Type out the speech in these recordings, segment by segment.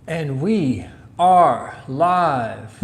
And we are live.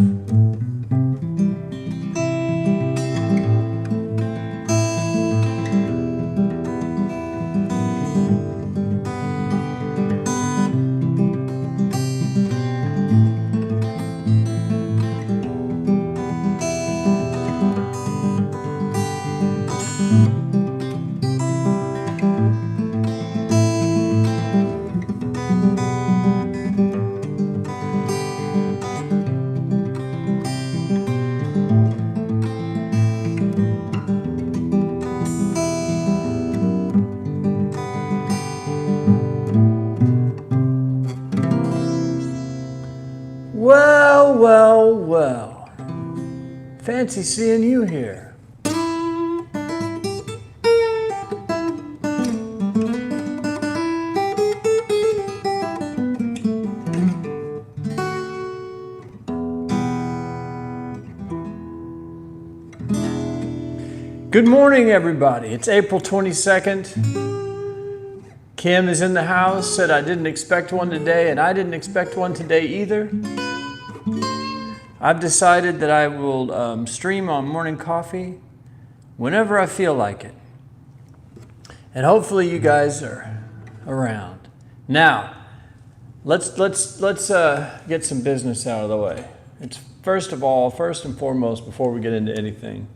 Well. Fancy seeing you here. Good morning, everybody. It's April 22nd. Kim is in the house, said I didn't expect one today, and I didn't expect one today either. I've decided that I will stream on Morning Coffee whenever I feel like it. And hopefully you guys are around. Now, let's get some business out of the way. It's first and foremost, before we get into anything,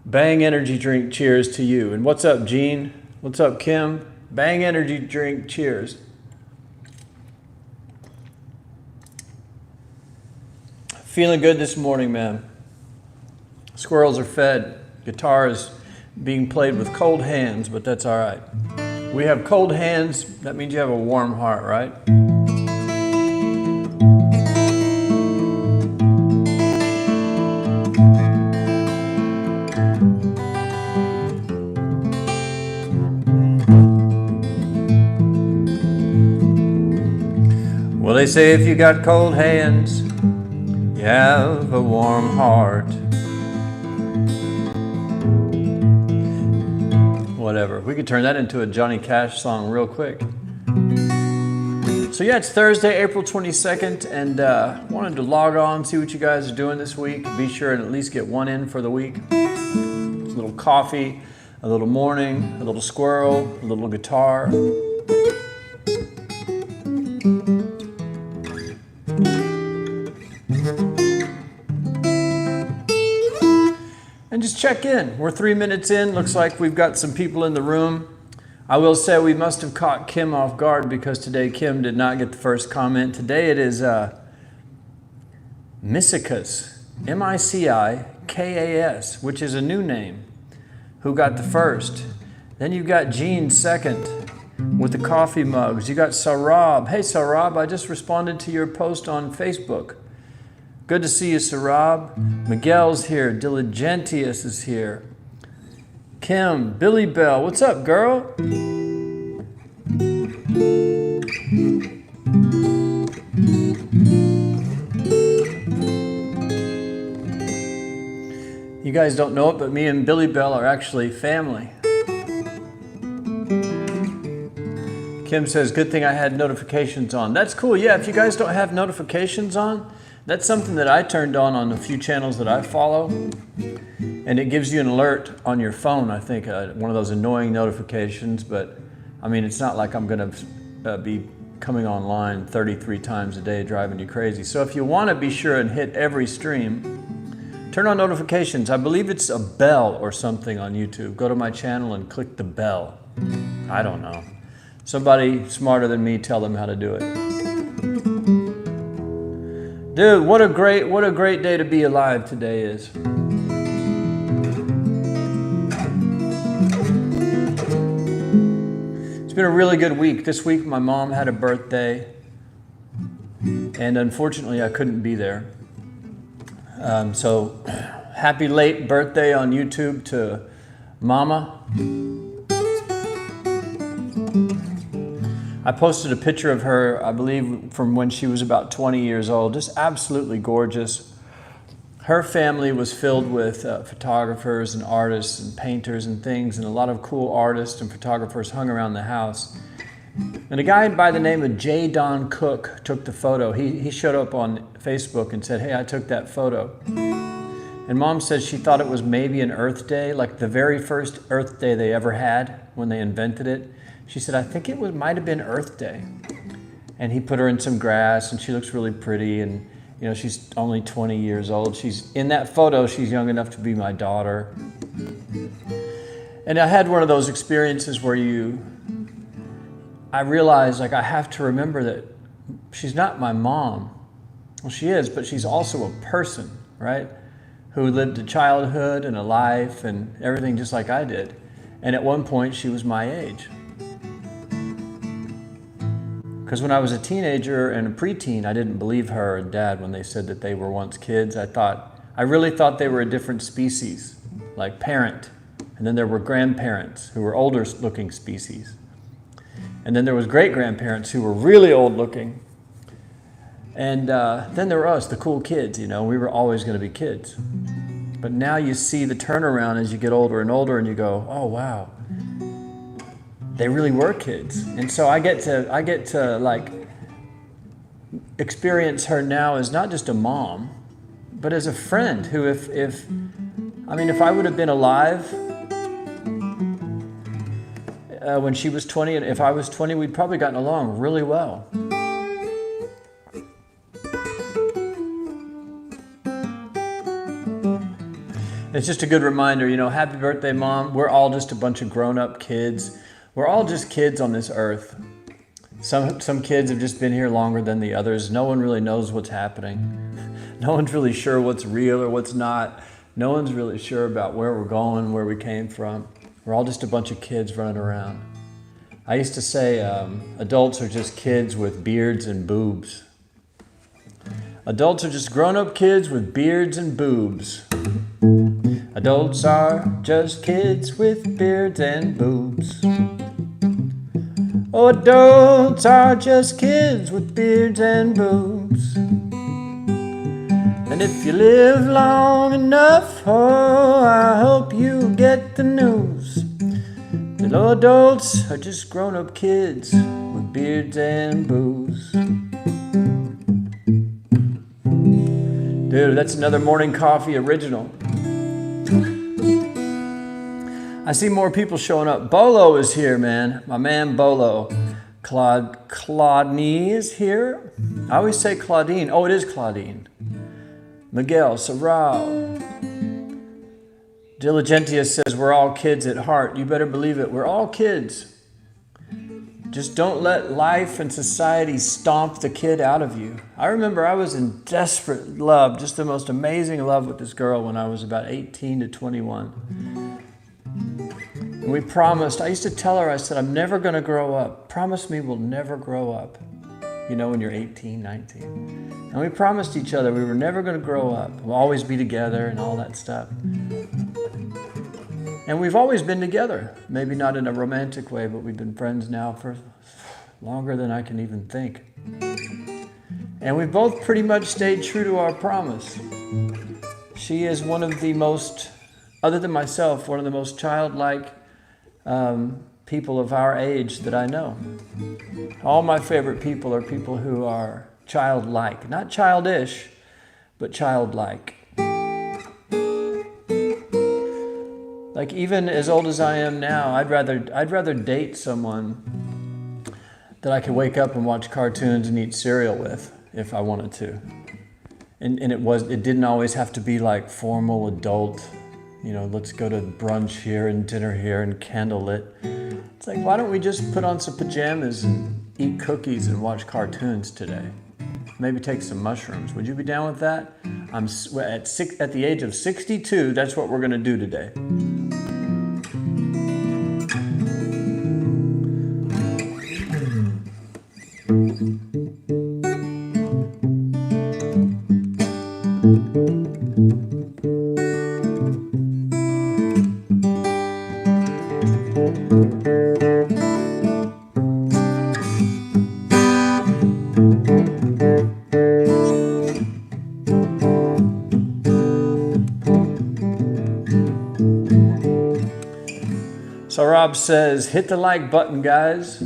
Bang Energy Drink cheers to you. And what's up, Gene? What's up, Kim? Bang Energy Drink cheers. Feeling good this morning, man. Squirrels are fed. Guitar is being played with cold hands, but that's all right. We have cold hands. That means you have a warm heart, right? Well, they say if you got cold hands, you have a warm heart. Whatever. We could turn that into a Johnny Cash song real quick. So yeah, it's Thursday, April 22nd, and wanted to log on, see what you guys are doing this week. Be sure and at least get one in for the week. It's a little coffee, a little morning, a little squirrel, a little guitar. And just check in. We're 3 minutes in. Looks like we've got some people in the room. I will say we must have caught Kim off guard because today Kim did not get the first comment. Today it is Micikas, M-I-C-I-K-A-S, which is a new name, who got the first. Then you've got Gene second with the coffee mugs. You got Sarab. Hey Sarab, I just responded to your post on Facebook. Good to see you, Sarab. Miguel's here. Diligentius is here. Kim, Billy Bell. What's up, girl? You guys don't know it, but me and Billy Bell are actually family. Kim says, good thing I had notifications on. That's cool. Yeah, if you guys don't have notifications on, that's something that I turned on a few channels that I follow, and it gives you an alert on your phone, I think, one of those annoying notifications, but I mean, it's not like I'm gonna be coming online 33 times a day driving you crazy. So if you wanna be sure and hit every stream, turn on notifications. I believe it's a bell or something on YouTube. Go to my channel and click the bell. I don't know. Somebody smarter than me, tell them how to do it. Dude, what a great day to be alive today is. It's been a really good week. This week my mom had a birthday, and unfortunately I couldn't be there. So happy late birthday on YouTube to Mama. I posted a picture of her, I believe, from when she was about 20 years old. Just absolutely gorgeous. Her family was filled with photographers and artists and painters and things, and a lot of cool artists and photographers hung around the house. And a guy by the name of J. Don Cook took the photo. He showed up on Facebook and said, hey, I took that photo. And Mom says she thought it was maybe an Earth Day, like the very first Earth Day they ever had when they invented it. She said, I think it might have been Earth Day. And he put her in some grass, and she looks really pretty. And you know, she's only 20 years old. She's in that photo, she's young enough to be my daughter. And I had one of those experiences where I realized, like, I have to remember that she's not my mom. Well, she is, but she's also a person, right? Who lived a childhood and a life and everything just like I did. And at one point, she was my age. Because when I was a teenager and a preteen, I didn't believe her and Dad when they said that they were once kids. I really thought they were a different species, like parent. And then there were grandparents who were older looking species. And then there was great-grandparents who were really old looking. And then there were us, the cool kids, you know, we were always going to be kids. But now you see the turnaround as you get older and older and you go, oh, wow, they really were kids. And so I get to like experience her now as not just a mom, but as a friend who if I would have been alive when she was 20, and if I was 20, we'd probably gotten along really well. It's just a good reminder, you know, happy birthday, Mom. We're all just a bunch of grown-up kids. We're all just kids on this earth. Some kids have just been here longer than the others. No one really knows what's happening. No one's really sure what's real or what's not. No one's really sure about where we're going, where we came from. We're all just a bunch of kids running around. I used to say adults are just kids with beards and boobs. Adults are just grown-up kids with beards and boobs. Adults are just kids with beards and boobs. Oh, adults are just kids with beards and boobs. And if you live long enough, oh, I hope you get the news that all adults are just grown-up kids with beards and boobs. Dude, that's another Morning Coffee original. I see more people showing up. Bolo is here, man. My man Bolo. Claudine is here. I always say Claudine. Oh, it is Claudine. Miguel, Sarao. Diligentia says we're all kids at heart. You better believe it. We're all kids. Just don't let life and society stomp the kid out of you. I remember I was in desperate love, just the most amazing love with this girl when I was about 18 to 21. And we promised, I used to tell her, I said, I'm never going to grow up. Promise me we'll never grow up. You know, when you're 18, 19. And we promised each other we were never going to grow up. We'll always be together and all that stuff. And we've always been together. Maybe not in a romantic way, but we've been friends now for longer than I can even think. And we've both pretty much stayed true to our promise. She is one of the most, other than myself, one of the most childlike people of our age that I know. All my favorite people are people who are childlike. Not childish, but childlike. Like, even as old as I am now, I'd rather date someone that I could wake up and watch cartoons and eat cereal with if I wanted to. And it didn't always have to be like formal adult, you know, let's go to brunch here and dinner here and candlelit. It's like, why don't we just put on some pajamas and eat cookies and watch cartoons today? Maybe take some mushrooms. Would you be down with that? At the age of 62, that's what we're going to do today. So Rob says, hit the like button, guys.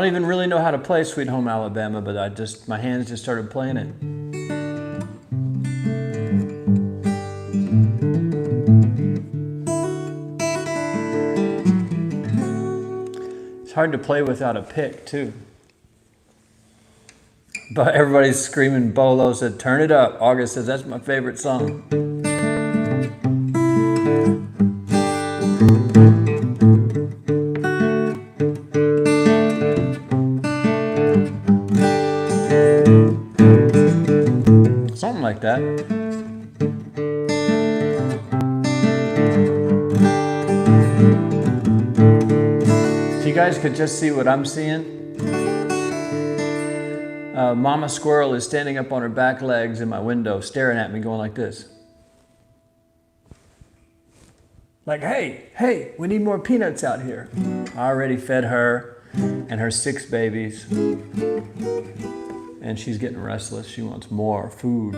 don't even really know how to play Sweet Home Alabama, but my hands just started playing it. It's hard to play without a pick, too. But everybody's screaming. Bolo said, turn it up. August says, that's my favorite song. Something like that. So you guys could just see what I'm seeing. Mama Squirrel is standing up on her back legs in my window, staring at me, going like this. Like, hey, we need more peanuts out here. I already fed her and her 6 babies. And she's getting restless. She wants more food.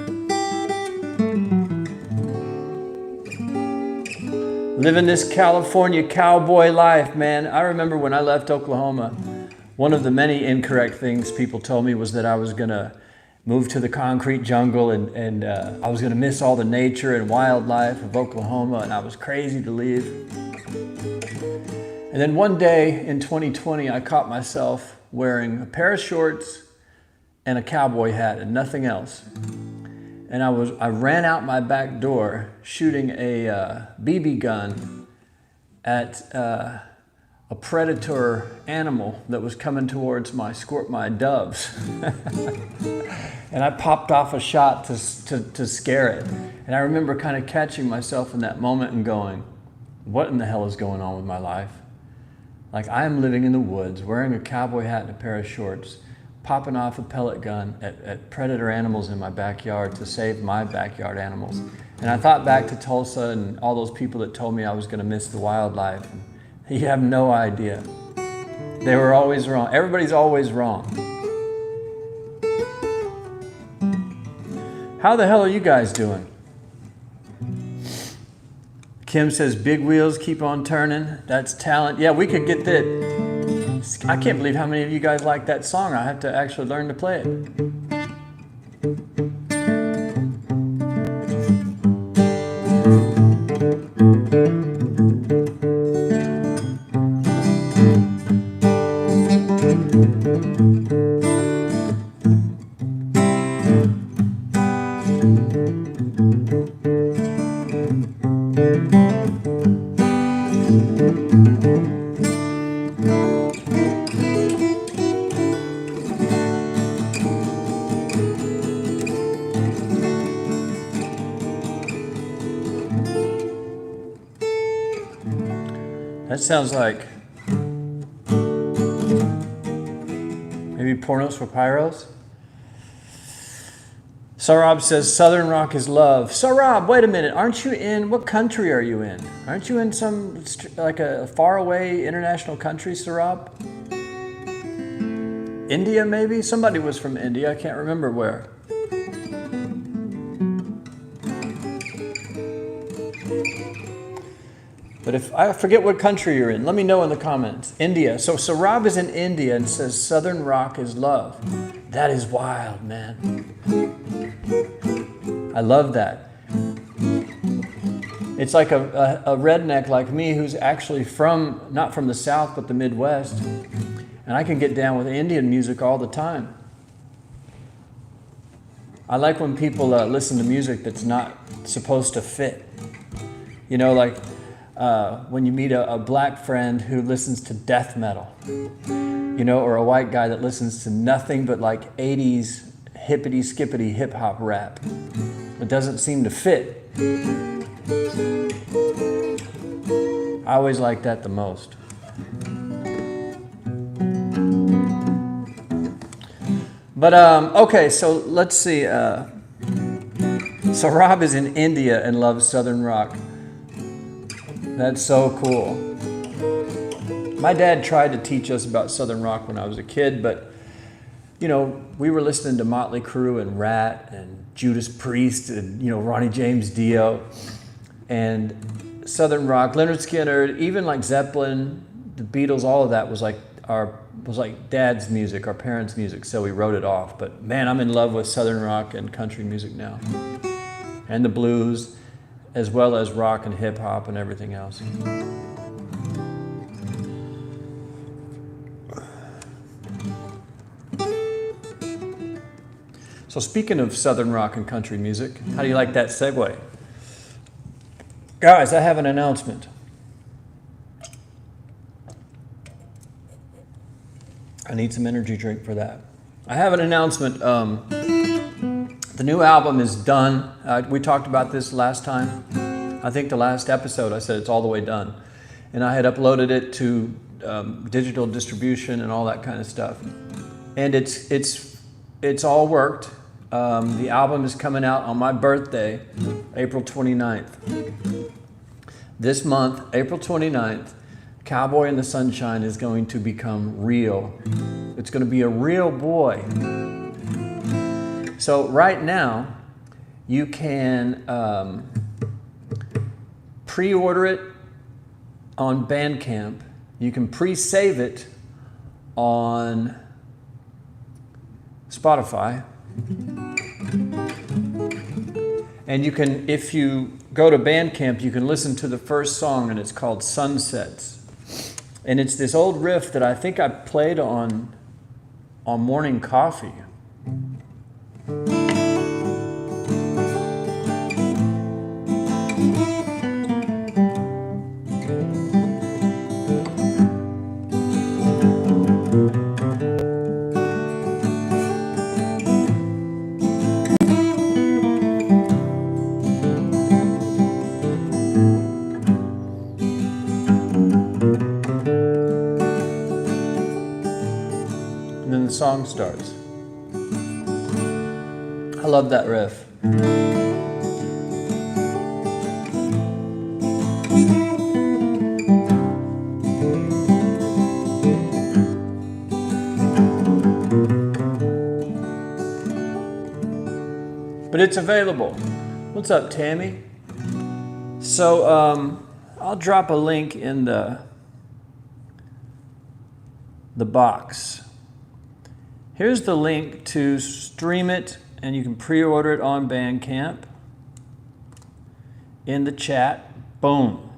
Living this California cowboy life, man. I remember when I left Oklahoma, one of the many incorrect things people told me was that I was going to move to the concrete jungle and I was going to miss all the nature and wildlife of Oklahoma, and I was crazy to leave. And then one day in 2020, I caught myself wearing a pair of shorts and a cowboy hat and nothing else. And I ran out my back door shooting a BB gun at a predator animal that was coming towards my doves. And I popped off a shot to scare it. And I remember kind of catching myself in that moment and going, what in the hell is going on with my life? Like, I am living in the woods, wearing a cowboy hat and a pair of shorts, popping off a pellet gun at predator animals in my backyard to save my backyard animals. And I thought back to Tulsa and all those people that told me I was going to miss the wildlife. You have no idea. They were always wrong. Everybody's always wrong. How the hell are you guys doing? Kim says, big wheels keep on turning. That's talent. Yeah, we could get that. I can't believe how many of you guys like that song. I have to actually learn to play it. That sounds like maybe Pornos for Pyros. Sarab says, Southern rock is love. Sarab, wait a minute. Aren't you in, what country are you in? Aren't you in some, like a faraway international country, Sarab? India, maybe? Somebody was from India. I can't remember where. But if I forget what country you're in, let me know in the comments. India. So Sarab is in India and says Southern rock is love. That is wild, man. I love that. It's like a redneck like me who's actually not from the South, but the Midwest. And I can get down with Indian music all the time. I like when people listen to music that's not supposed to fit. You know, like when you meet a black friend who listens to death metal, you know, or a white guy that listens to nothing but like 80s hippity skippity hip hop rap. It doesn't seem to fit. I always like that the most. But okay, so let's see. Sarab is in India and loves Southern rock. That's so cool. My dad tried to teach us about Southern rock when I was a kid, but you know, we were listening to Motley Crue and Rat and Judas Priest and, you know, Ronnie James Dio and Southern rock, Leonard Skinner, even like Zeppelin, the Beatles, all of that was like our was like Dad's music, our parents' music, so we wrote it off. But man, I'm in love with Southern rock and country music now, and the blues, as well as rock and hip hop and everything else. So speaking of Southern rock and country music, how do you like that segue? Guys, I have an announcement. I need some energy drink for that. I have an announcement. The new album is done. We talked about this last time. I think the last episode I said it's all the way done. And I had uploaded it to digital distribution and all that kind of stuff. And it's all worked. The album is coming out on my birthday, April 29th. This month, April 29th, Cowboy in the Sunshine is going to become real. It's going to be a real boy. So right now, you can pre-order it on Bandcamp. You can pre-save it on Spotify. And you can, if you go to Bandcamp, you can listen to the first song, and it's called Sunsets. And it's this old riff that I think I played on Morning Coffee. Song starts. I love that riff. But it's available. What's up, Tammy? So I'll drop a link in the box. Here's the link to stream it, and you can pre-order it on Bandcamp. In the chat, boom.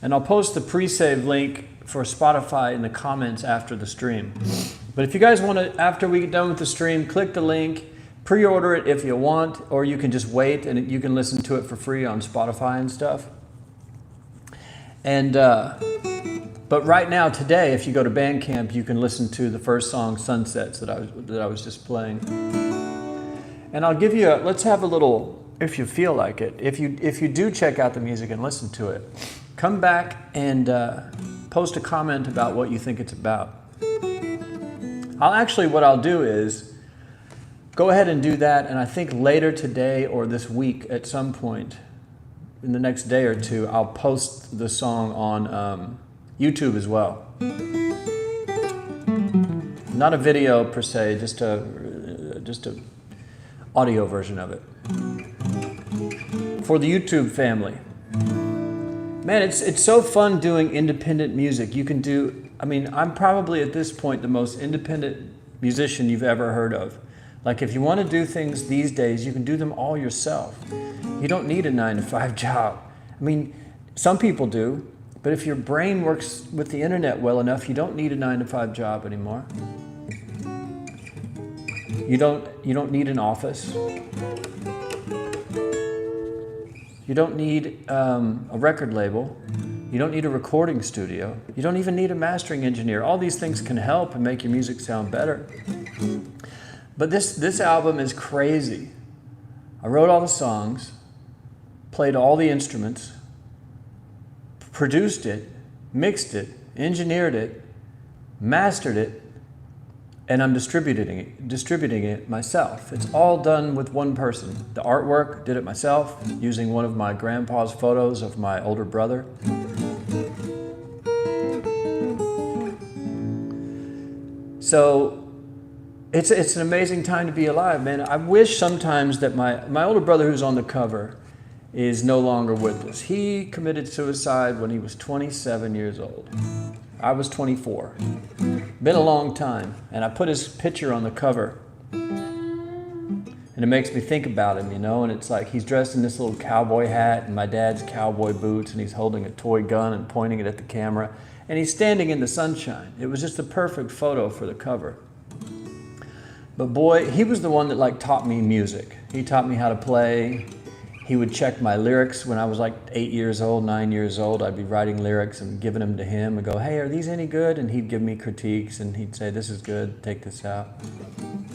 And I'll post the pre-save link for Spotify in the comments after the stream. But if you guys want to, after we get done with the stream, click the link, pre-order it if you want, or you can just wait and you can listen to it for free on Spotify and stuff. And but right now, today, if you go to Bandcamp, you can listen to the first song, Sunsets, that I was just playing. And I'll give you let's have a little, if you feel like it. If you do check out the music and listen to it, come back and post a comment about what you think it's about. What I'll do is go ahead and do that, and I think later today or this week at some point, in the next day or two, I'll post the song on YouTube as well. Not a video per se, just a audio version of it. For the YouTube family. Man, it's so fun doing independent music. You can do, I'm probably at this point the most independent musician you've ever heard of. Like if you want to do things these days, you can do them all yourself. You don't need a 9-to-5 job. Some people do, but if your brain works with the internet well enough, you don't need a 9-to-5 job anymore. You don't need an office. You don't need a record label. You don't need a recording studio. You don't even need a mastering engineer. All these things can help and make your music sound better. But this album is crazy. I wrote all the songs, played all the instruments, produced it, mixed it, engineered it, mastered it, and I'm distributing it myself. It's all done with one person. The artwork, did it myself, using one of my grandpa's photos of my older brother. So it's an amazing time to be alive, man. I wish sometimes that my older brother who's on the cover, is no longer with us. He committed suicide when he was 27 years old. I was 24. Been a long time. And I put his picture on the cover. And it makes me think about him, you know, and it's like he's dressed in this little cowboy hat and my dad's cowboy boots, and he's holding a toy gun and pointing it at the camera. And he's standing in the sunshine. It was just the perfect photo for the cover. But boy, he was the one that like taught me music. He taught me how to play. He would check my lyrics when I was like 8 years old, 9 years old. I'd be writing lyrics and giving them to him and go, hey, are these any good? And he'd give me critiques and he'd say, this is good, take this out.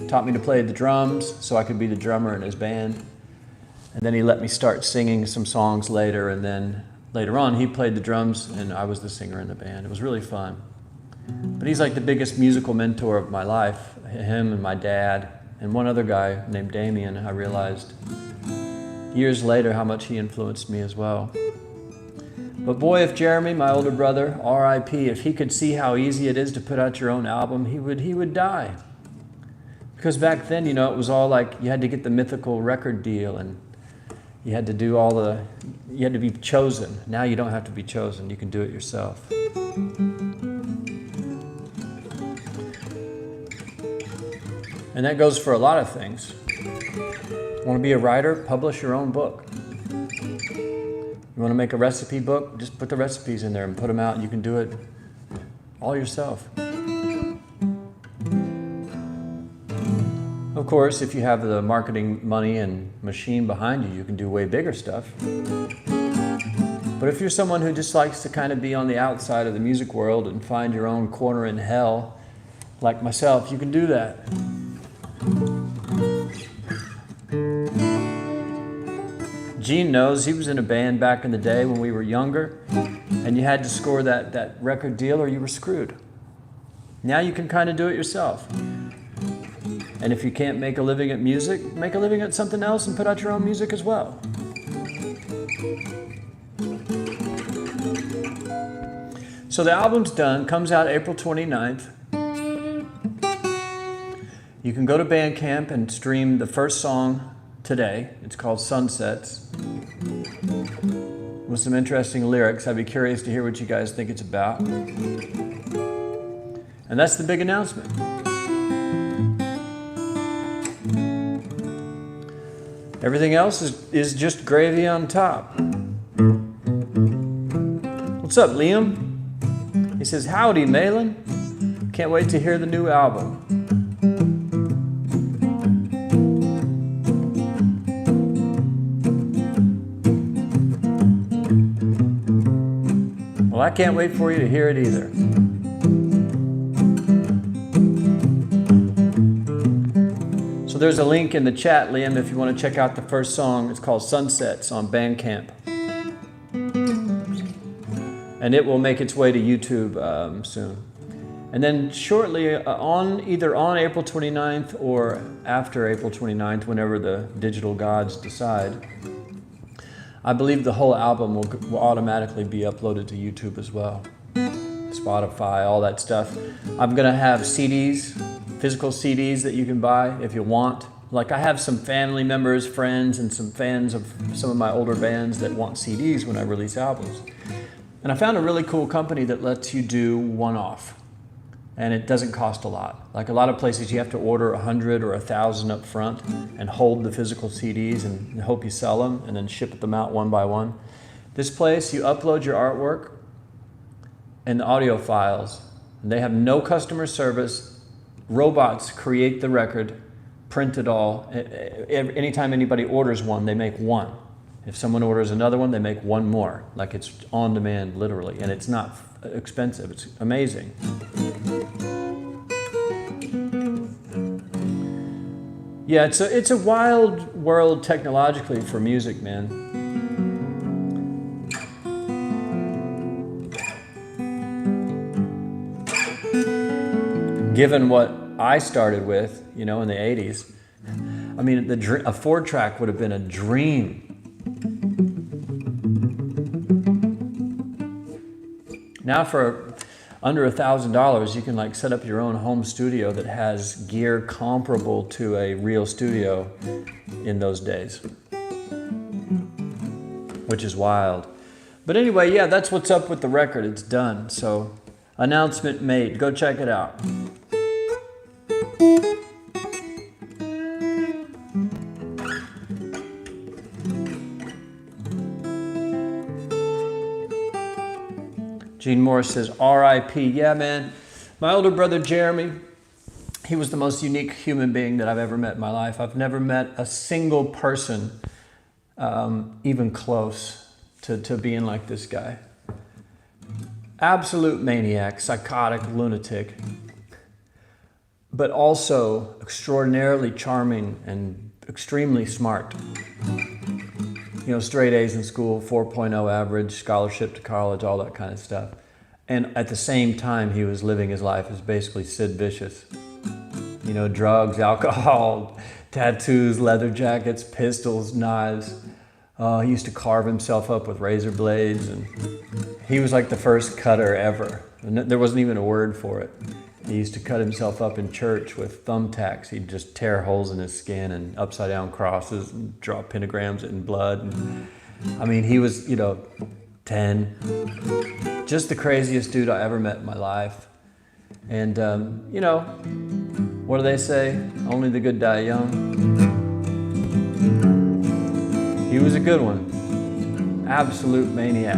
Taught me to play the drums so I could be the drummer in his band. And then he let me start singing some songs later, and then later on he played the drums and I was the singer in the band. It was really fun. But he's like the biggest musical mentor of my life. Him and my dad and one other guy named Damien. I realized years later how much he influenced me as well. But boy, if Jeremy, my older brother, R.I.P., if he could see how easy it is to put out your own album, he would die. Because back then, you know, it was all like you had to get the mythical record deal and you had to do you had to be chosen. Now you don't have to be chosen, you can do it yourself. And that goes for a lot of things. Want to be a writer? Publish your own book. You want to make a recipe book? Just put the recipes in there and put them out, and you can do it all yourself. Of course, if you have the marketing money and machine behind you, you can do way bigger stuff. But if you're someone who just likes to kind of be on the outside of the music world and find your own corner in hell, like myself, you can do that. Gene knows. He was in a band back in the day when we were younger, and you had to score that record deal or you were screwed. Now you can kind of do it yourself. And if you can't make a living at music, make a living at something else and put out your own music as well. So the album's done, comes out April 29th. You can go to Bandcamp and stream the first song today. It's called Sunsets, with some interesting lyrics. I'd be curious to hear what you guys think it's about. And that's the big announcement. Everything else is just gravy on top. What's up, Liam? He says, howdy, Malan. Can't wait to hear the new album. Well, I can't wait for you to hear it either. So there's a link in the chat, Liam, if you want to check out the first song. It's called Sunsets on Bandcamp. And it will make its way to YouTube soon. And then shortly, either on April 29th or after April 29th, whenever the digital gods decide, I believe the whole album will automatically be uploaded to YouTube as well. Spotify, all that stuff. I'm gonna have CDs, physical CDs that you can buy if you want. Like I have some family members, friends, and some fans of some of my older bands that want CDs when I release albums. And I found a really cool company that lets you do one-off. And it doesn't cost a lot. Like a lot of places you have to order 100 or 1,000 up front and hold the physical CDs and hope you sell them and then ship them out one by one. This place, you upload your artwork and the audio files. And they have no customer service. Robots create the record, print it all. Anytime anybody orders one, they make one. If someone orders another one, they make one more. Like it's on demand, literally. And it's not expensive. It's amazing. Yeah, it's a wild world technologically for music, man. Given what I started with, you know, in the 80s, I mean, a 4-track would have been a dream. Now for under $1,000, you can like set up your own home studio that has gear comparable to a real studio in those days. which is wild. But anyway, yeah, that's what's up with the record. It's done. So, announcement made. Go check it out. Gene Morris says, R.I.P. Yeah, man. My older brother, Jeremy, he was the most unique human being that I've ever met in my life. I've never met a single person even close to being like this guy. Absolute maniac, psychotic, lunatic, but also extraordinarily charming and extremely smart. You know, straight A's in school, 4.0 average, scholarship to college, all that kind of stuff. And at the same time, he was living his life as basically Sid Vicious. You know, drugs, alcohol, tattoos, leather jackets, pistols, knives. He used to carve himself up with razor blades, and he was like the first cutter ever. And there wasn't even a word for it. He used to cut himself up in church with thumbtacks. He'd just tear holes in his skin and upside down crosses and draw pentagrams in blood. And, I mean, he was, you know, 10. Just the craziest dude I ever met in my life. And, you know, what do they say? Only the good die young. He was a good one. Absolute maniac.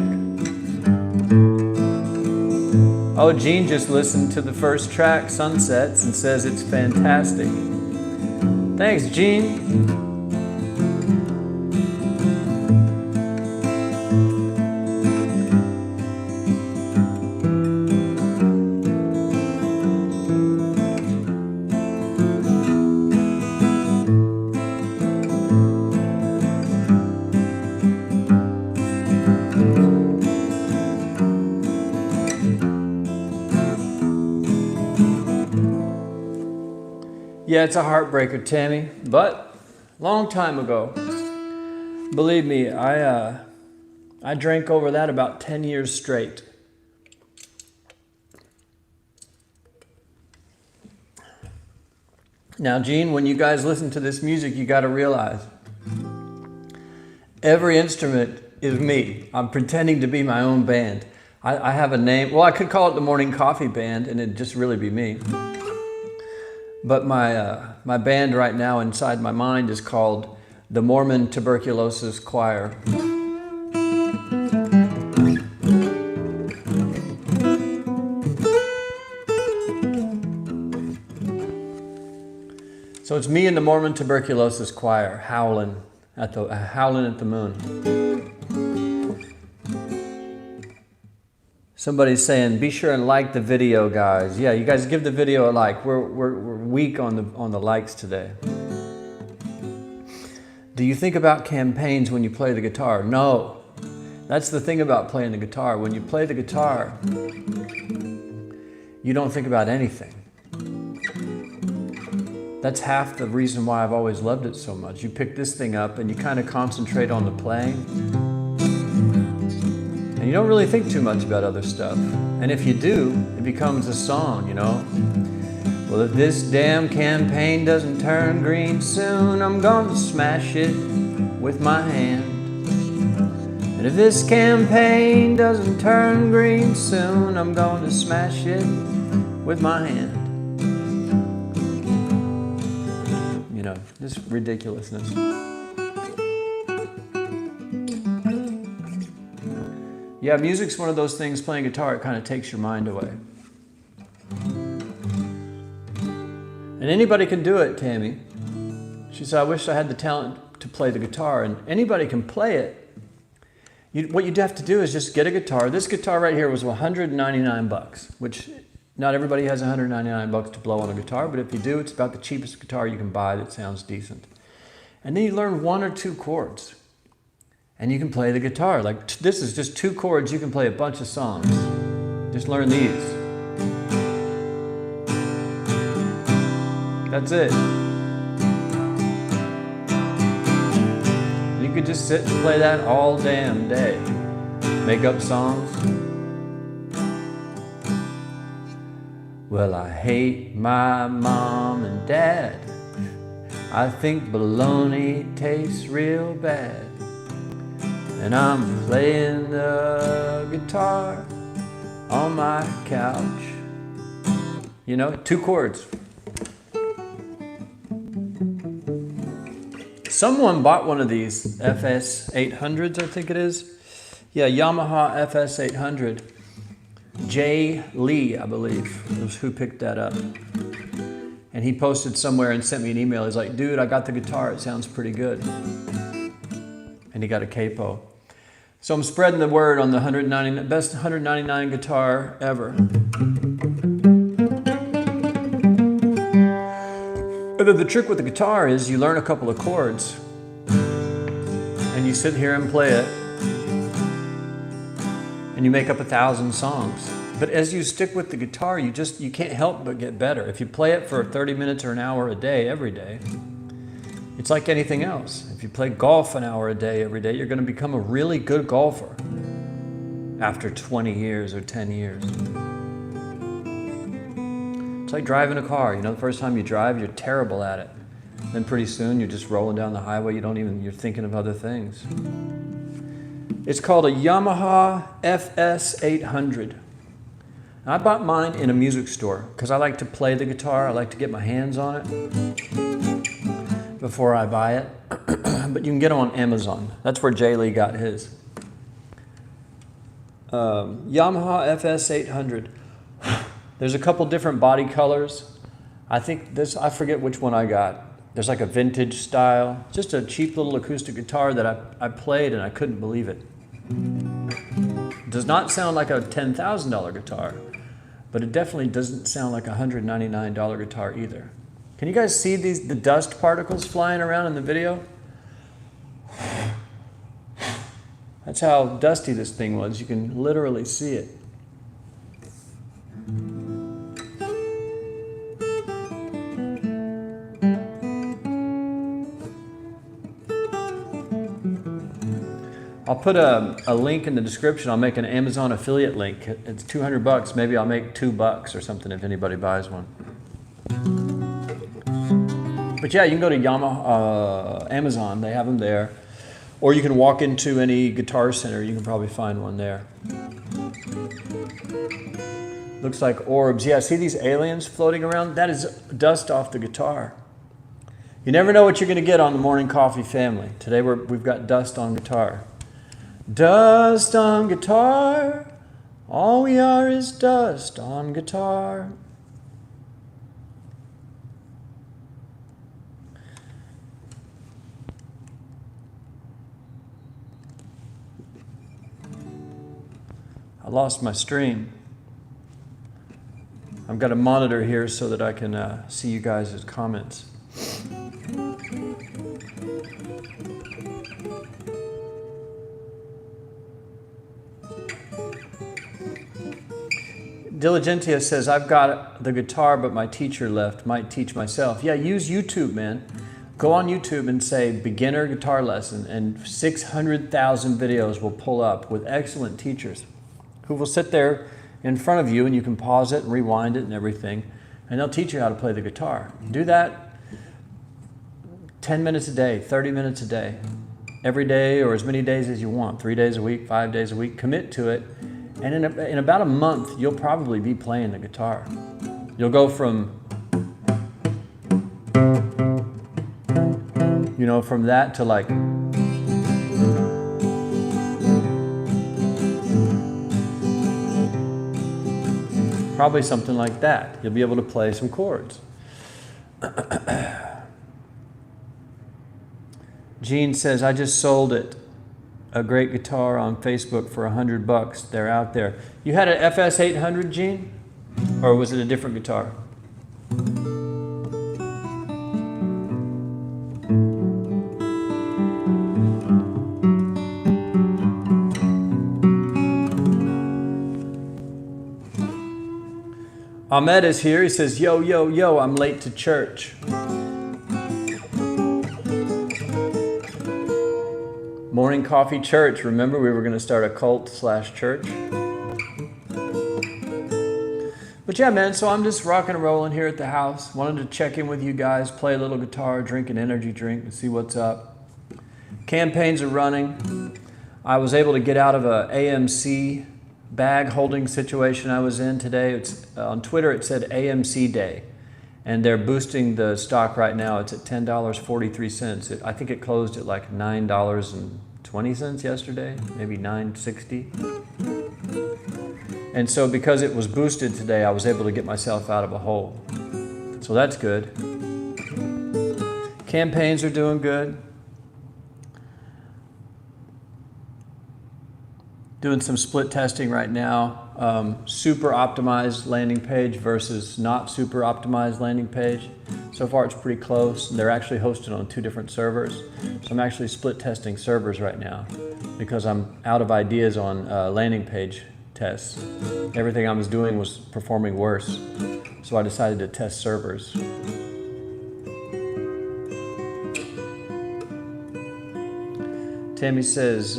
Oh, Gene just listened to the first track, Sunsets, and says it's fantastic. Thanks, Gene. Yeah, it's a heartbreaker, Tammy, but long time ago. Believe me, I drank over that about 10 years straight. Now, Gene, when you guys listen to this music, you got to realize every instrument is me. I'm pretending to be my own band. I have a name. Well, I could call it the Morning Coffee Band, and it'd just really be me. But my band right now inside my mind is called the Mormon Tuberculosis Choir. So it's me and the Mormon Tuberculosis Choir howling at the moon. Somebody's saying, be sure and like the video, guys. Yeah, you guys give the video a like. We're weak on the likes today. Do you think about campaigns when you play the guitar? No. That's the thing about playing the guitar. When you play the guitar, you don't think about anything. That's half the reason why I've always loved it so much. You pick this thing up and you kind of concentrate on the playing. And you don't really think too much about other stuff. And if you do, it becomes a song, you know. Well, if this damn campaign doesn't turn green soon, I'm gonna smash it with my hand. And if this campaign doesn't turn green soon, I'm gonna smash it with my hand. You know, this ridiculousness. Yeah, music's one of those things, playing guitar, it kind of takes your mind away. And anybody can do it, Tammy. She said, I wish I had the talent to play the guitar, and anybody can play it. What you'd have to do is just get a guitar. This guitar right here was $199, which not everybody has $199 to blow on a guitar, but if you do, it's about the cheapest guitar you can buy that sounds decent. And then you learn 1 or 2 chords. And you can play the guitar. Like, this is just 2 chords, you can play a bunch of songs. Just learn these. That's it. You could just sit and play that all damn day. Make up songs. Well, I hate my mom and dad. I think bologna tastes real bad. and I'm playing the guitar on my couch. You know, 2 chords. Someone bought one of these FS 800s, I think it is. Yeah, Yamaha FS 800. Jay Lee, I believe, was who picked that up. And he posted somewhere and sent me an email. He's like, dude, I got the guitar. It sounds pretty good. And he got a capo. So I'm spreading the word on the best 199 guitar ever. But the trick with the guitar is you learn a couple of chords and you sit here and play it and you make up 1,000 songs. But as you stick with the guitar, you can't help but get better. If you play it for 30 minutes or an hour a day, every day, it's like anything else. If you play golf an hour a day, every day, you're going to become a really good golfer after 20 years or 10 years. It's like driving a car. You know, the first time you drive, you're terrible at it. Then pretty soon, you're just rolling down the highway. You're thinking of other things. It's called a Yamaha FS 800. I bought mine in a music store because I like to play the guitar. I like to get my hands on it before I buy it. But you can get them on Amazon. That's where Jay Lee got his. Yamaha FS 800. There's a couple different body colors. I forget which one I got. There's like a vintage style, just a cheap little acoustic guitar that I played and I couldn't believe it. It does not sound like a $10,000 guitar, but it definitely doesn't sound like a $199 guitar either. Can you guys see the dust particles flying around in the video? That's how dusty this thing was. You can literally see it. I'll put a link in the description. I'll make an Amazon affiliate link. It's $200. Maybe I'll make $2 or something if anybody buys one. But yeah, you can go to Amazon. They have them there. Or you can walk into any guitar center. You can probably find one there. Looks like orbs. Yeah, see these aliens floating around? That is dust off the guitar. You never know what you're going to get on the Morning Coffee family. Today we've got dust on guitar. Dust on guitar, all we are is dust on guitar. I lost my stream. I've got a monitor here so that I can see you guys' comments. Diligentia says, I've got the guitar, but my teacher left. Might teach myself. Yeah, use YouTube, man. Go on YouTube and say beginner guitar lesson, and 600,000 videos will pull up with excellent teachers who will sit there in front of you, and you can pause it and rewind it and everything, and they'll teach you how to play the guitar. Do that 10 minutes a day, 30 minutes a day, every day or as many days as you want, 3 days a week, 5 days a week. Commit to it. And in about a month, you'll probably be playing the guitar. You'll go from, you know, from that to like, probably something like that. You'll be able to play some chords. Gene says, I just sold it. A great guitar on Facebook for $100. They're out there. You had an FS 800, Gene? Or was it a different guitar? Ahmed is here. He says, yo, yo, yo, I'm late to church. Morning Coffee Church. Remember, we were going to start a cult/church. But yeah, man, so I'm just rocking and rolling here at the house. Wanted to check in with you guys, play a little guitar, drink an energy drink, and see what's up. Campaigns are running. I was able to get out of a AMC bag holding situation I was in today. It's on Twitter it said AMC Day, and they're boosting the stock right now. It's at $10.43. I think it closed at like $9.20 yesterday, maybe $9.60. And so because it was boosted today, I was able to get myself out of a hole. So that's good. Campaigns are doing good. Doing some split testing right now. Super optimized landing page versus not super optimized landing page. So far it's pretty close. They're actually hosted on 2 different servers. So I'm actually split testing servers right now because I'm out of ideas on landing page tests. Everything I was doing was performing worse. So I decided to test servers. Tammy says,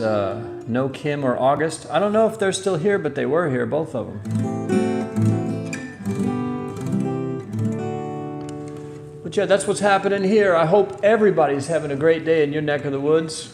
no Kim or August. I don't know if they're still here, but they were here, both of them. But yeah, that's what's happening here. I hope everybody's having a great day in your neck of the woods.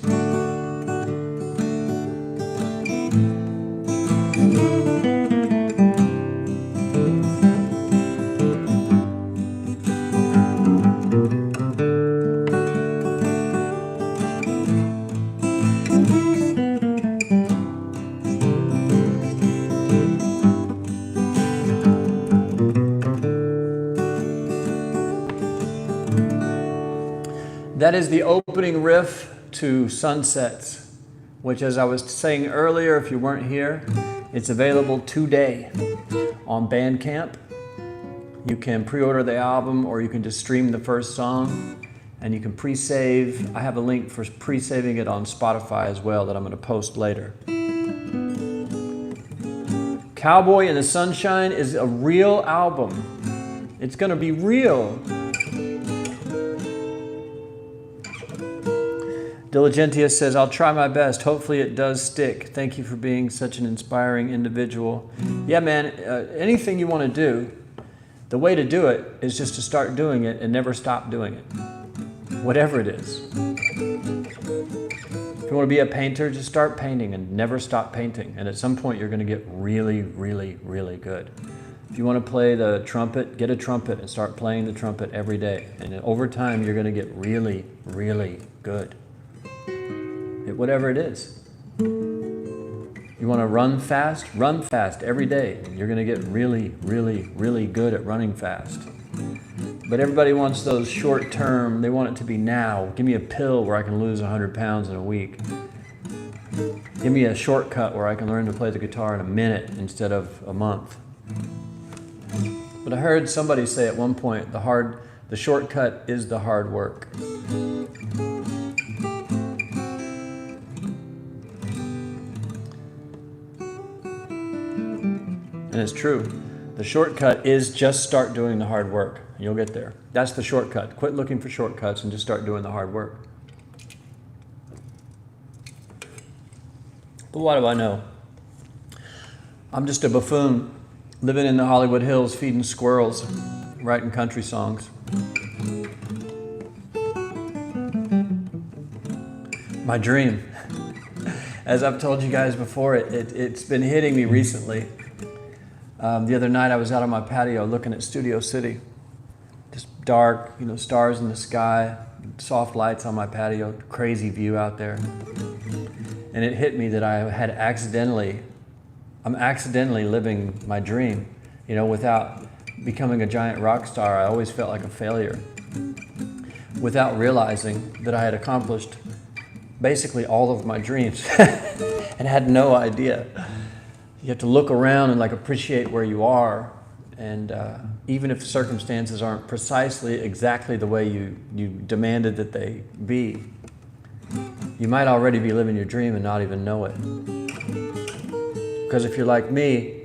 That is the opening riff to Sunsets, which, as I was saying earlier, if you weren't here, it's available today on Bandcamp. You can pre-order the album, or you can just stream the first song, and you can pre-save. I have a link for pre-saving it on Spotify as well that I'm going to post later. Cowboy in the Sunshine is a real album. It's going to be real. Diligentia says, I'll try my best. Hopefully it does stick. Thank you for being such an inspiring individual. Yeah, man, anything you want to do, the way to do it is just to start doing it and never stop doing it. Whatever it is. If you want to be a painter, just start painting and never stop painting. And at some point you're going to get really, really, really good. If you want to play the trumpet, get a trumpet and start playing the trumpet every day. And over time you're going to get really, really good. Whatever it is. You want to run fast every day. You're going to get really, really, really good at running fast. But everybody wants those short term, they want it to be now. Give me a pill where I can lose 100 pounds in a week. Give me a shortcut where I can learn to play the guitar in a minute instead of a month. But I heard somebody say at one point, the shortcut is the hard work. And it's true. The shortcut is just start doing the hard work. You'll get there. That's the shortcut. Quit looking for shortcuts and just start doing the hard work. But what do I know? I'm just a buffoon living in the Hollywood Hills feeding squirrels, writing country songs. My dream. As I've told you guys before, it's been hitting me recently. The other night I was out on my patio looking at Studio City. Just dark, stars in the sky, soft lights on my patio, crazy view out there. And it hit me that I'm accidentally living my dream. Without becoming a giant rock star, I always felt like a failure. Without realizing that I had accomplished basically all of my dreams and had no idea. You have to look around and appreciate where you are, and even if circumstances aren't precisely exactly the way you demanded that they be, you might already be living your dream and not even know it. Because if you're like me,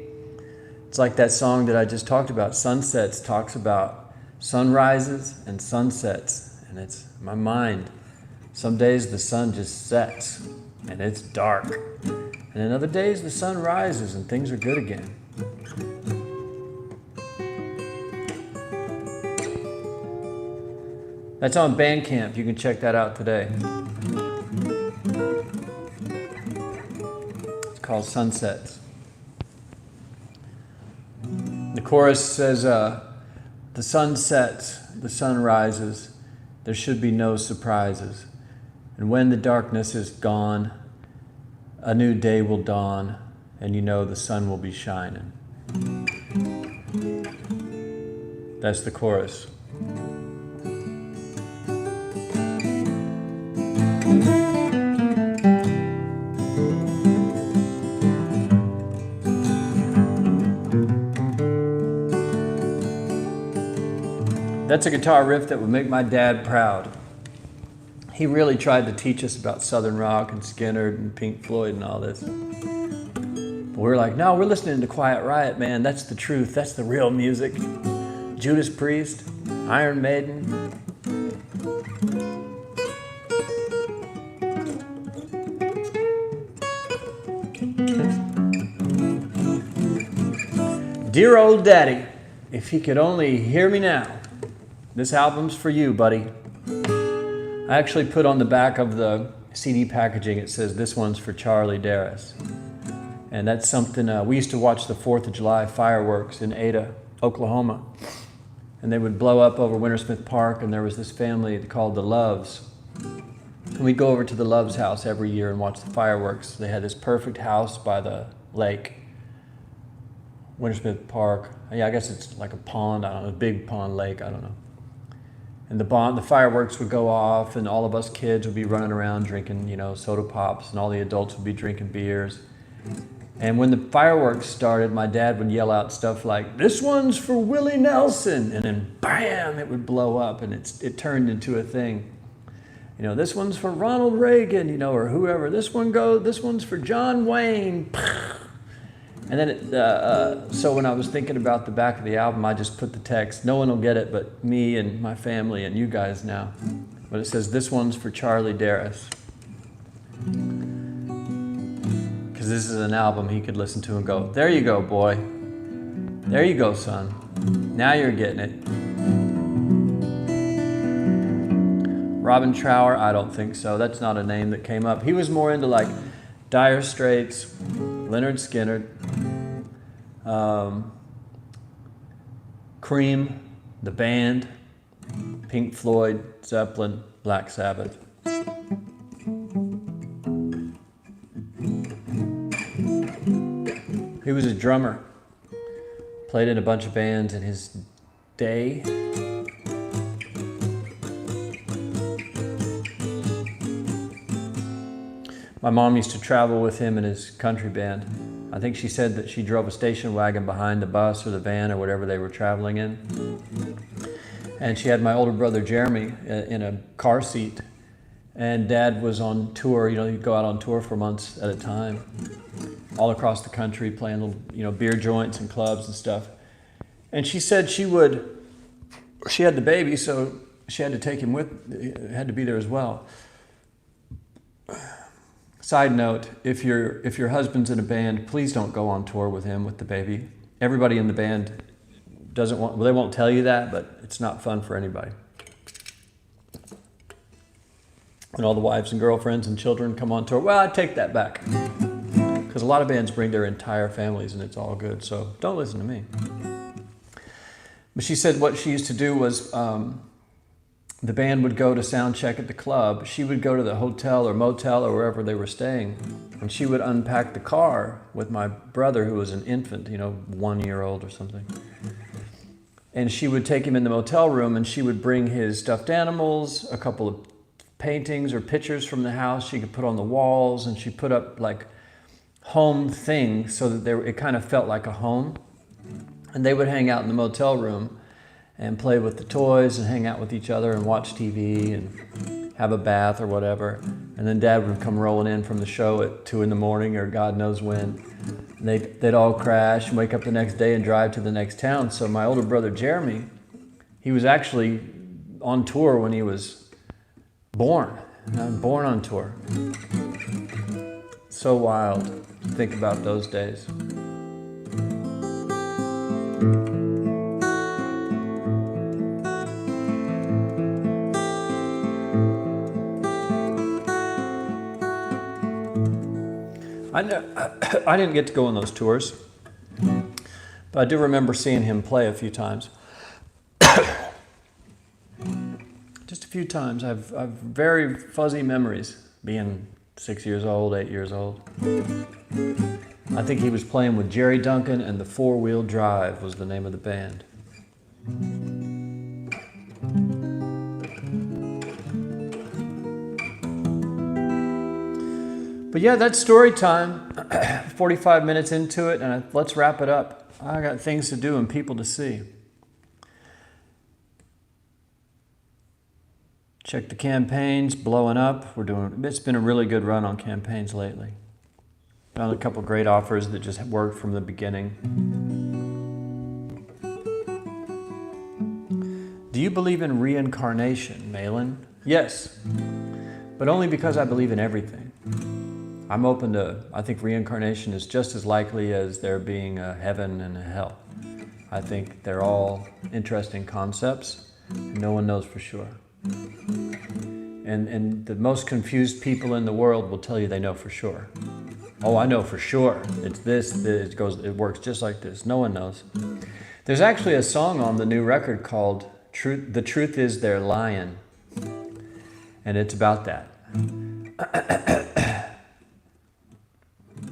it's like that song that I just talked about, Sunsets, talks about sunrises and sunsets, and it's my mind. Some days the sun just sets and it's dark. And in other days, the sun rises and things are good again. That's on Bandcamp. You can check that out today. called Sunsets. The chorus says, the sun sets, the sun rises, there should be no surprises. And when the darkness is gone, a new day will dawn, and you know the sun will be shining. That's the chorus. That's a guitar riff that would make my dad proud. He really tried to teach us about Southern rock and Skynyrd and Pink Floyd and all this. But we're like, no, we're listening to Quiet Riot, man. That's the truth. That's the real music. Judas Priest, Iron Maiden. Dear old daddy, if he could only hear me now. This album's for you, buddy. I actually put on the back of the CD packaging, it says, this one's for Charlie Darras. And that's something, we used to watch the 4th of July fireworks in Ada, Oklahoma. And they would blow up over Wintersmith Park, and there was this family called the Loves. And we'd go over to the Loves house every year and watch the fireworks. They had this perfect house by the lake, Wintersmith Park. Yeah, I guess it's like a pond, I don't know, a big pond lake, I don't know. And the fireworks would go off, and all of us kids would be running around drinking, you know, soda pops, and all the adults would be drinking beers. And when the fireworks started, my dad would yell out stuff like, this one's for Willie Nelson, and then bam, it would blow up, and it turned into a thing. You know, this one's for Ronald Reagan, you know, or whoever. This one's for John Wayne. And then, so when I was thinking about the back of the album, I just put the text. No one will get it but me and my family and you guys now. But it says, this one's for Charlie Darras. Because this is an album he could listen to and go, there you go, boy. There you go, son. Now you're getting it. Robin Trower, I don't think so. That's not a name that came up. He was more into like Dire Straits, Lynyrd Skynyrd, Cream, the band, Pink Floyd, Zeppelin, Black Sabbath. He was a drummer, played in a bunch of bands in his day. My mom used to travel with him in his country band. I think she said that she drove a station wagon behind the bus or the van or whatever they were traveling in. And she had my older brother Jeremy in a car seat. And Dad was on tour, you know, he'd go out on tour for months at a time, all across the country, playing little, you know, beer joints and clubs and stuff. And she said she had the baby, so she had to take him had to be there as well. Side note, if your husband's in a band, please don't go on tour with him with the baby. Everybody in the band they won't tell you that, but it's not fun for anybody. And all the wives and girlfriends and children come on tour. Well, I take that back. Because a lot of bands bring their entire families and it's all good, so don't listen to me. But she said what she used to do was, the band would go to sound check at the club. She would go to the hotel or motel or wherever they were staying, and she would unpack the car with my brother, who was an infant, you know, 1 year old or something. And she would take him in the motel room, and she would bring his stuffed animals, a couple of paintings or pictures from the house she could put on the walls, and she put up like home things so that it kind of felt like a home. And they would hang out in the motel room and play with the toys and hang out with each other and watch TV and have a bath or whatever. And then Dad would come rolling in from the show at 2 in the morning or God knows when. And they'd all crash and wake up the next day and drive to the next town. So my older brother Jeremy, he was actually on tour when he was born. Born on tour. So wild to think about those days. I didn't get to go on those tours, but I do remember seeing him play a few times. Just a few times. I've very fuzzy memories, being 6 years old, 8 years old. I think he was playing with Jerry Duncan, and the Four Wheel Drive was the name of the band. But yeah, that's story time. 45 minutes into it, and let's wrap it up. I got things to do and people to see. Check the campaigns, blowing up. It's been a really good run on campaigns lately. Found a couple great offers that just worked from the beginning. Do you believe in reincarnation, Malan? Yes, but only because I believe in everything. I'm open to, I think reincarnation is just as likely as there being a heaven and a hell. I think they're all interesting concepts. No one knows for sure. And the most confused people in the world will tell you they know for sure. Oh, I know for sure. It's this, it works just like this. No one knows. There's actually a song on the new record called The Truth Is They're Lying. And it's about that.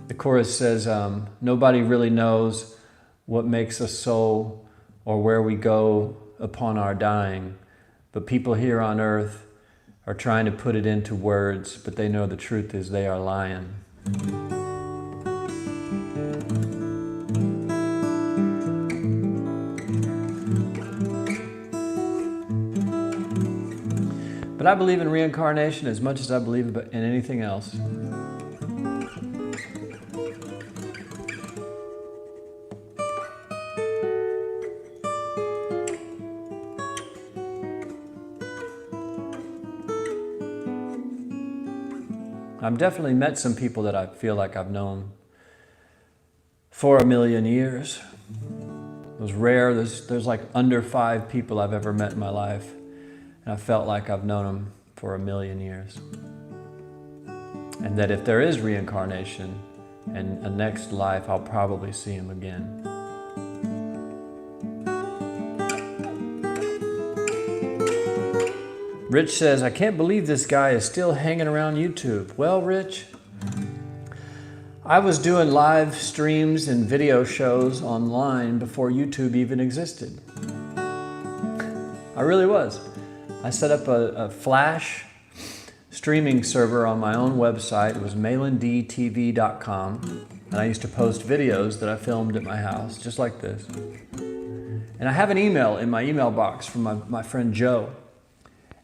The chorus says, nobody really knows what makes us so or where we go upon our dying. But people here on earth are trying to put it into words, but they know the truth is they are lying. But I believe in reincarnation as much as I believe in anything else. I've definitely met some people that I feel like I've known for 1,000,000 years. It was rare. There's like under 5 people I've ever met in my life, and I felt like I've known them for 1,000,000 years. And that if there is reincarnation and a next life, I'll probably see him again. Rich says, I can't believe this guy is still hanging around YouTube. Well, Rich, I was doing live streams and video shows online before YouTube even existed. I really was. I set up a Flash streaming server on my own website. It was malandtv.com. And I used to post videos that I filmed at my house, just like this. And I have an email in my email box from my friend Joe.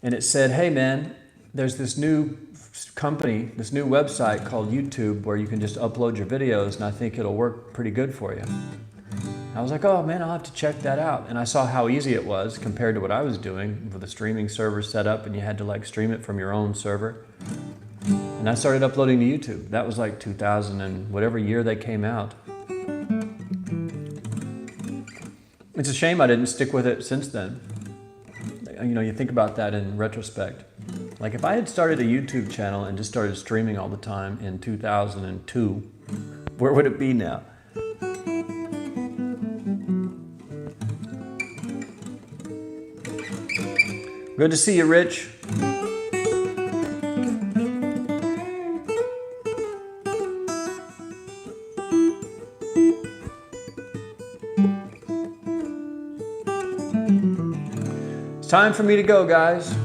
And it said, hey man, there's this new company, this new website called YouTube where you can just upload your videos, and I think it'll work pretty good for you. I was like, oh man, I'll have to check that out. And I saw how easy it was compared to what I was doing with a streaming server set up, and you had to like stream it from your own server. And I started uploading to YouTube. That was like 2000 and whatever year they came out. It's a shame I didn't stick with it since then. You know, you think about that in retrospect. Like if I had started a YouTube channel and just started streaming all the time in 2002, where would it be now? Good to see you, Rich. It's time for me to go, guys.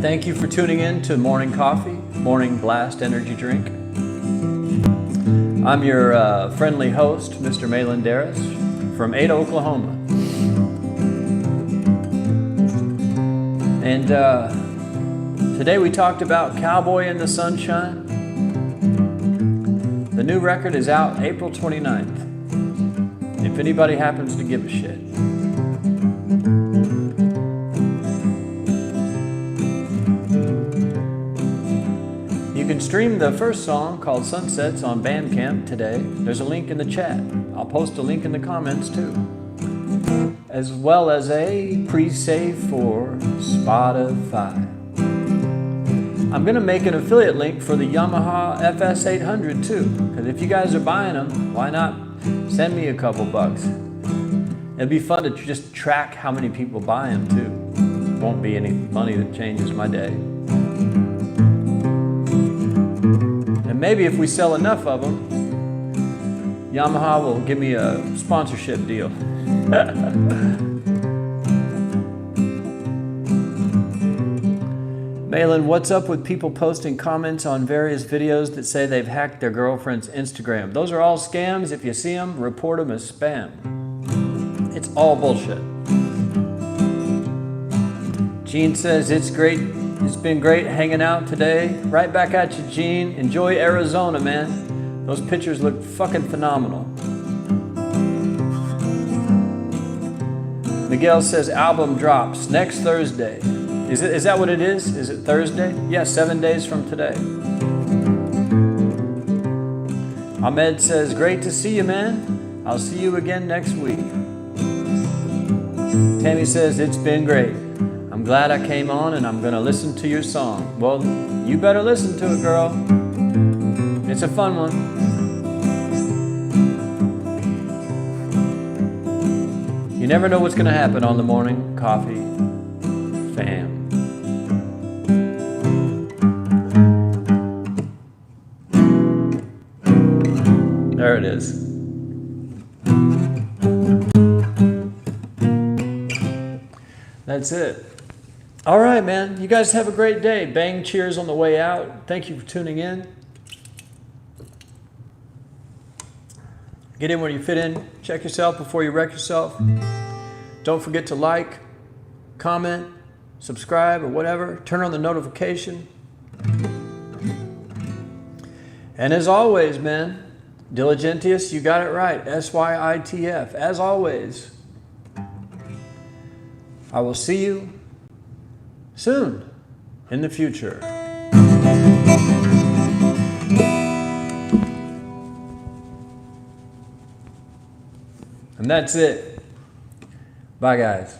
Thank you for tuning in to Morning Coffee, Morning Blast Energy Drink. I'm your friendly host, Mr. Malan Darras from Ada, Oklahoma. And today we talked about Cowboy in the Sunshine. The new record is out April 29th. If anybody happens to give a shit. You can stream the first song called Sunsets on Bandcamp today. There's a link in the chat. I'll post a link in the comments too. As well as a pre-save for Spotify. I'm going to make an affiliate link for the Yamaha FS800 too, because if you guys are buying them, why not send me a couple bucks? It'd be fun to just track how many people buy them too. Won't be any money that changes my day. And maybe if we sell enough of them, Yamaha will give me a sponsorship deal. Malan, what's up with people posting comments on various videos that say they've hacked their girlfriend's Instagram? Those are all scams. If you see them, report them as spam. It's all bullshit. Gene says, it's great. It's been great hanging out today. Right back at you, Gene. Enjoy Arizona, man. Those pictures look fucking phenomenal. Miguel says, album drops next Thursday. Is that what it is? Is it Thursday? Yeah, 7 days from today. Ahmed says, great to see you, man. I'll see you again next week. Tammy says, it's been great. I'm glad I came on and I'm gonna listen to your song. Well, you better listen to it, girl. It's a fun one. You never know what's gonna happen on the morning coffee fam. There it is. That's it. All right, man. You guys have a great day. Bang cheers on the way out. Thank you for tuning in. Get in where you fit in. Check yourself before you wreck yourself. Don't forget to like, comment, subscribe, or whatever. Turn on the notification. And as always, man, Diligentius, you got it right. SYITF. As always, I will see you soon in the future. And that's it. Bye, guys.